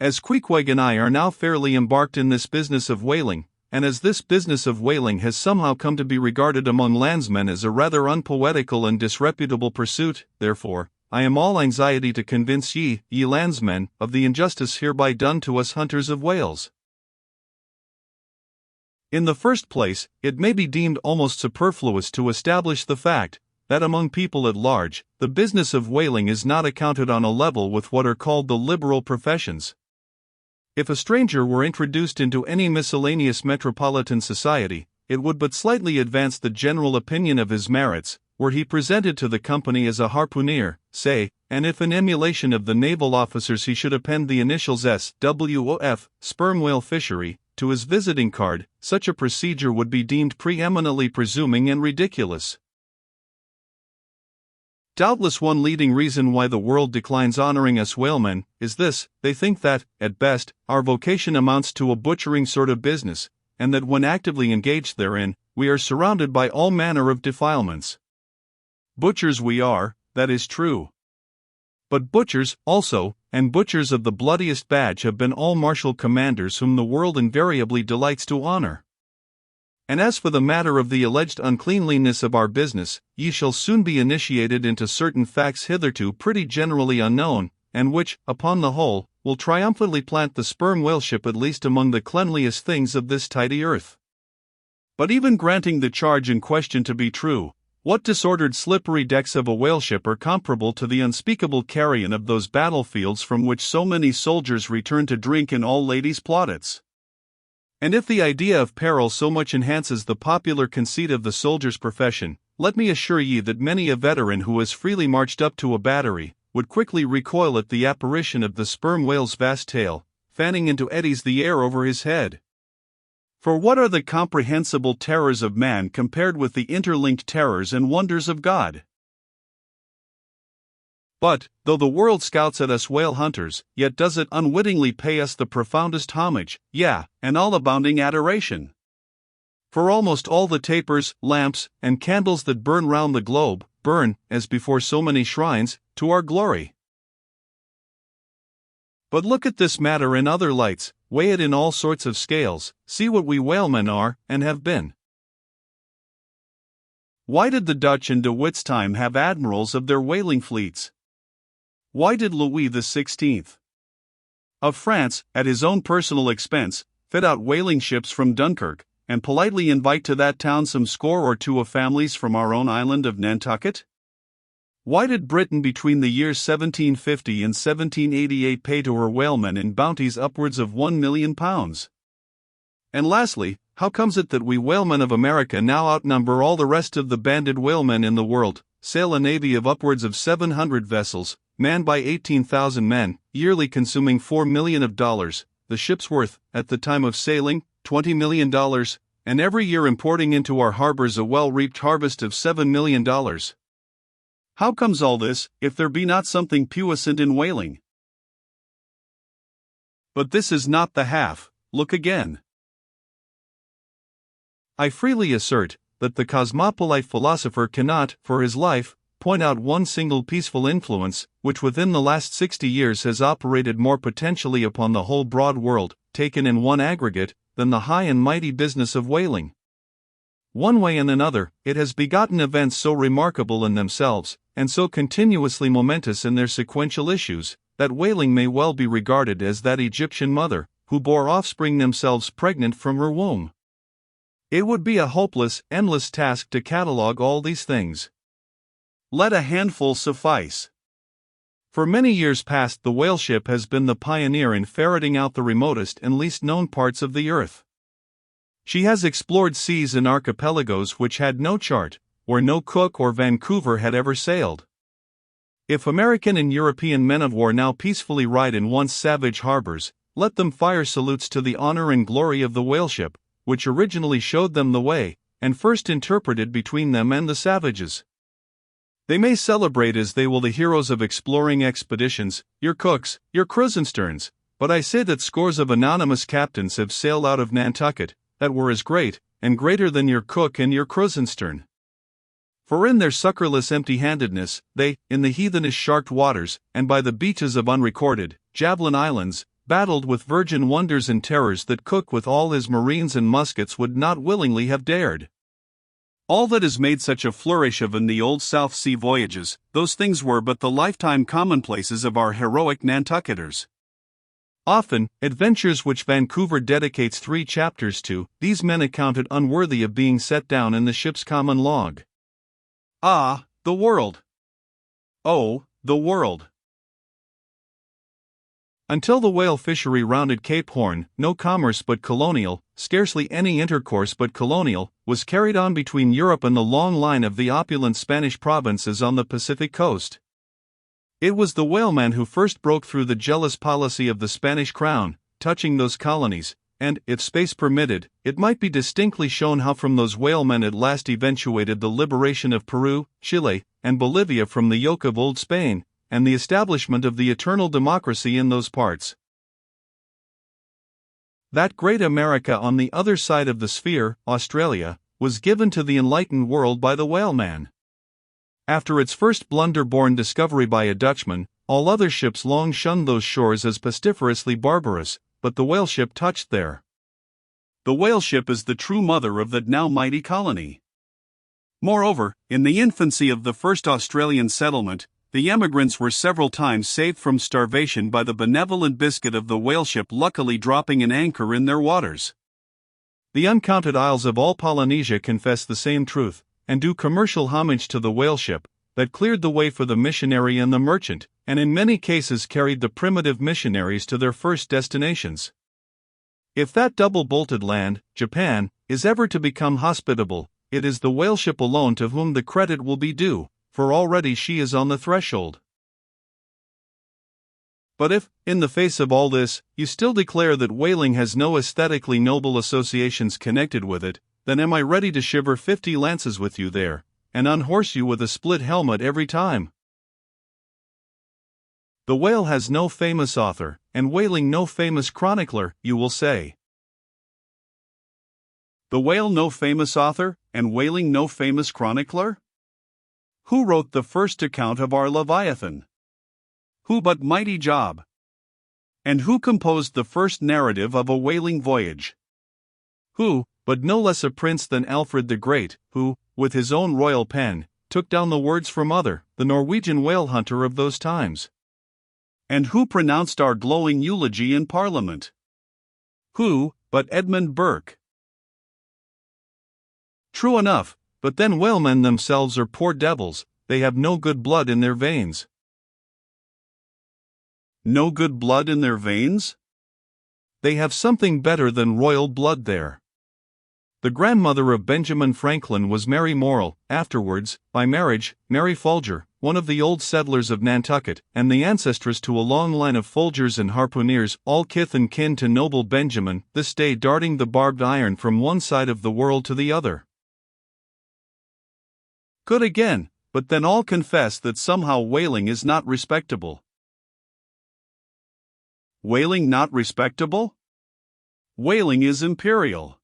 As Queequeg and I are now fairly embarked in this business of whaling, and as this business of whaling has somehow come to be regarded among landsmen as a rather unpoetical and disreputable pursuit, therefore, I am all anxiety to convince ye landsmen, of the injustice hereby done to us hunters of whales. In the first place, it may be deemed almost superfluous to establish the fact that among people at large, the business of whaling is not accounted on a level with what are called the liberal professions. If a stranger were introduced into any miscellaneous metropolitan society, it would but slightly advance the general opinion of his merits, were he presented to the company as a harpooner, say, and if in emulation of the naval officers he should append the initials SWOF, sperm whale fishery, to his visiting card, such a procedure would be deemed preeminently presuming and ridiculous. Doubtless one leading reason why the world declines honoring us whalemen is this: they think that, at best, our vocation amounts to a butchering sort of business, and that when actively engaged therein, we are surrounded by all manner of defilements. Butchers we are, that is true. But butchers, also, and butchers of the bloodiest badge have been all martial commanders whom the world invariably delights to honor. And as for the matter of the alleged uncleanliness of our business, ye shall soon be initiated into certain facts hitherto pretty generally unknown, and which, upon the whole, will triumphantly plant the sperm whaleship at least among the cleanliest things of this tidy earth. But even granting the charge in question to be true, what disordered slippery decks of a whaleship are comparable to the unspeakable carrion of those battlefields from which so many soldiers return to drink in all ladies' plaudits? And if the idea of peril so much enhances the popular conceit of the soldier's profession, let me assure ye that many a veteran who has freely marched up to a battery would quickly recoil at the apparition of the sperm whale's vast tail, fanning into eddies the air over his head. For what are the comprehensible terrors of man compared with the interlinked terrors and wonders of God? But, though the world scouts at us whale hunters, yet does it unwittingly pay us the profoundest homage, yea, and all abounding adoration. For almost all the tapers, lamps, and candles that burn round the globe, burn, as before so many shrines, to our glory. But look at this matter in other lights, weigh it in all sorts of scales, see what we whalemen are, and have been. Why did the Dutch in De Witt's time have admirals of their whaling fleets? Why did Louis XVI of France, at his own personal expense, fit out whaling ships from Dunkirk, and politely invite to that town some score or two of families from our own island of Nantucket? Why did Britain between the years 1750 and 1788 pay to her whalemen in bounties upwards of £1,000,000? And lastly, how comes it that we whalemen of America now outnumber all the rest of the banded whalemen in the world, sail a navy of upwards of 700 vessels, manned by 18,000 men, yearly consuming $4 million, the ship's worth, at the time of sailing, $20 million, and every year importing into our harbors a well-reaped harvest of $7 million? How comes all this, if there be not something puissant in whaling? But this is not the half. Look again. I freely assert that the cosmopolite philosopher cannot, for his life, point out one single peaceful influence, which within the last 60 years has operated more potentially upon the whole broad world, taken in one aggregate, than the high and mighty business of whaling. One way and another, it has begotten events so remarkable in themselves, and so continuously momentous in their sequential issues, that whaling may well be regarded as that Egyptian mother, who bore offspring themselves pregnant from her womb. It would be a hopeless, endless task to catalogue all these things. Let a handful suffice. For many years past the whaleship has been the pioneer in ferreting out the remotest and least known parts of the earth. She has explored seas and archipelagos which had no chart, where no Cook or Vancouver had ever sailed. If American and European men of war now peacefully ride in once savage harbors, let them fire salutes to the honor and glory of the whaleship, which originally showed them the way, and first interpreted between them and the savages. They may celebrate as they will the heroes of exploring expeditions, your Cooks, your Krusensterns, but I say that scores of anonymous captains have sailed out of Nantucket, that were as great, and greater than your Cook and your Krusenstern. For in their succorless empty-handedness, they, in the heathenish sharked waters, and by the beaches of unrecorded, javelin islands, battled with virgin wonders and terrors that Cook with all his marines and muskets would not willingly have dared. All that has made such a flourish of in the old South Sea voyages, those things were but the lifetime commonplaces of our heroic Nantucketers. Often, adventures which Vancouver dedicates 3 chapters to, these men accounted unworthy of being set down in the ship's common log. Ah, the world! Oh, the world! Until the whale fishery rounded Cape Horn, no commerce but colonial, scarcely any intercourse but colonial, was carried on between Europe and the long line of the opulent Spanish provinces on the Pacific coast. It was the whaleman who first broke through the jealous policy of the Spanish crown, touching those colonies, and, if space permitted, it might be distinctly shown how from those whalemen at last eventuated the liberation of Peru, Chile, and Bolivia from the yoke of old Spain, and the establishment of the eternal democracy in those parts. That great America on the other side of the sphere, Australia, was given to the enlightened world by the whaleman. After its first blunder-born discovery by a Dutchman, all other ships long shunned those shores as pestiferously barbarous, but the whale ship touched there. The whale ship is the true mother of the now mighty colony. Moreover, in the infancy of the first Australian settlement, the emigrants were several times saved from starvation by the benevolent biscuit of the whale ship luckily dropping an anchor in their waters. The uncounted isles of all Polynesia confess the same truth, and do commercial homage to the whale ship, that cleared the way for the missionary and the merchant, and in many cases carried the primitive missionaries to their first destinations. If that double-bolted land, Japan, is ever to become hospitable, it is the whale ship alone to whom the credit will be due, for already she is on the threshold. But if, in the face of all this, you still declare that whaling has no aesthetically noble associations connected with it, then am I ready to shiver 50 lances with you there, and unhorse you with a split helmet every time. The whale has no famous author, and whaling no famous chronicler, you will say. The whale no famous author, and whaling no famous chronicler? Who wrote the first account of our Leviathan? Who but mighty Job? And who composed the first narrative of a whaling voyage? Who, but no less a prince than Alfred the Great, who, with his own royal pen, took down the words from Other, the Norwegian whale hunter of those times? And who pronounced our glowing eulogy in Parliament? Who, but Edmund Burke? True enough, but then whalemen themselves are poor devils, they have no good blood in their veins. No good blood in their veins? They have something better than royal blood there. The grandmother of Benjamin Franklin was Mary Morrell, afterwards, by marriage, Mary Folger, one of the old settlers of Nantucket, and the ancestress to a long line of Folgers and harpooneers, all kith and kin to noble Benjamin, this day darting the barbed iron from one side of the world to the other. Good again, but then all confess that somehow whaling is not respectable. Whaling not respectable? Whaling is imperial.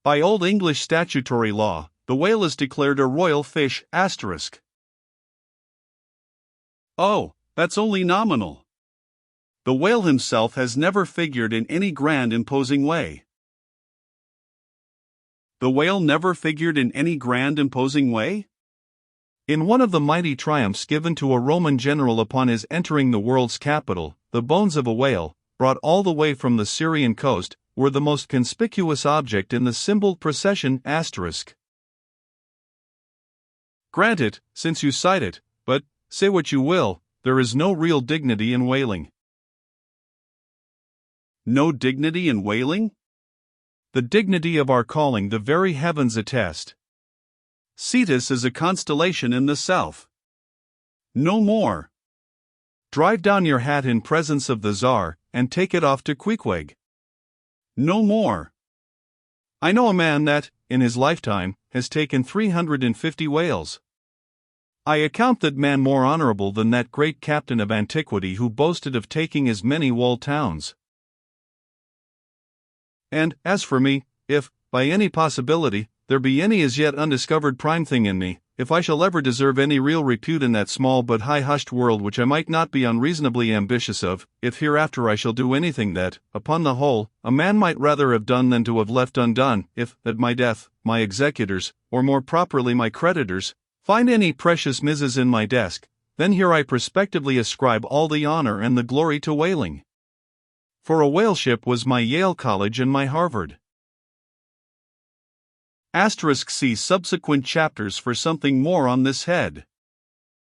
By Old English statutory law, the whale is declared a royal fish, asterisk. Oh, that's only nominal. The whale himself has never figured in any grand imposing way. The whale never figured in any grand imposing way? In one of the mighty triumphs given to a Roman general upon his entering the world's capital, the bones of a whale, brought all the way from the Syrian coast, were the most conspicuous object in the cymballed procession, asterisk. Grant it, since you cite it, but, say what you will, there is no real dignity in whaling. No dignity in whaling? The dignity of our calling the very heavens attest. Cetus is a constellation in the south. No more. Drive down your hat in presence of the Tsar, and take it off to Queequeg. No more. I know a man that, in his lifetime, has taken 350 whales. I account that man more honorable than that great captain of antiquity who boasted of taking as many walled towns. And, as for me, if, by any possibility, there be any as yet undiscovered prime thing in me, if I shall ever deserve any real repute in that small but high-hushed world which I might not be unreasonably ambitious of, if hereafter I shall do anything that, upon the whole, a man might rather have done than to have left undone, if, at my death, my executors, or more properly my creditors, find any precious misses in my desk, then here I prospectively ascribe all the honor and the glory to whaling. For a whale ship was my Yale College and my Harvard. *See subsequent chapters for something more on this head.